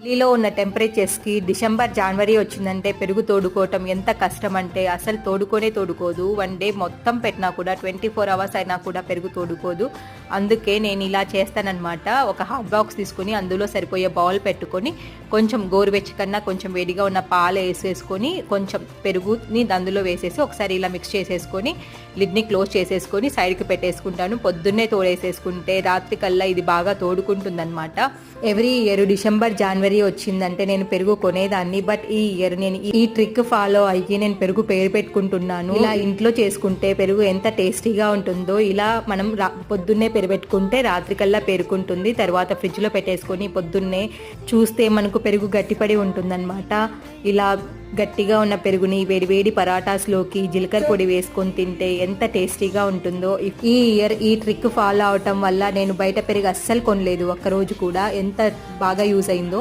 ఢిల్లీలో ఉన్న టెంపరేచర్స్కి డిసెంబర్ జనవరి వచ్చిందంటే పెరుగు తోడుకోవటం ఎంత కష్టం అంటే అసలు తోడుకోదు. 1 డే మొత్తం పెట్టినా కూడా 24 అవర్స్ అయినా కూడా పెరుగు తోడుకోదు. అందుకే నేను ఇలా చేస్తానన్నమాట. ఒక హాట్ బాక్స్ తీసుకొని అందులో సరిపోయే బౌల్ పెట్టుకొని కొంచెం గోరువెచ్చకన్నా కొంచెం వేడిగా ఉన్న పాలు వేసేసుకొని కొంచెం పెరుగుని అందులో వేసేసి ఒకసారి ఇలా మిక్స్ చేసేసుకొని లిడ్ని క్లోజ్ చేసేసుకొని సైడ్కి పెట్టేసుకుంటాను. పొద్దున్నే తోడేసేసుకుంటే రాత్రి కల్లా ఇది బాగా తోడుకుంటుందన్నమాట. ఎవ్రీ ఇయర్ డిసెంబర్ జనవరి వచ్చిందంటే నేను పెరుగు కొనేదాన్ని. బట్ ఈ ఇయర్ నేను ఈ ట్రిక్ ఫాలో అయ్యి నేను పెరుగు పేరు పెట్టుకుంటున్నాను. ఇలా ఇంట్లో చేసుకుంటే పెరుగు ఎంత టేస్టీగా ఉంటుందో ఇలా మనం పొద్దున్నే పెరుగెట్టుకుంటే రాత్రికల్లా పేరుకుంటుంది. తర్వాత ఫ్రిడ్జ్లో పెట్టేసుకొని పొద్దున్నే చూస్తే మనకు పెరుగు గట్టిపడి ఉంటుందన్నమాట. ఇలా గట్టిగా ఉన్న పెరుగుని వేడివేడి పరాటాస్లోకి జీలకర్ర పొడి వేసుకొని తింటే ఎంత టేస్టీగా ఉంటుందో. ఈ ఇయర్ ఈ ట్రిక్ ఫాలో అవటం వల్ల నేను బయట పెరుగు అస్సలు కొనలేదు. ఒక్కరోజు కూడా ఎంత బాగా యూజ్ అయిందో.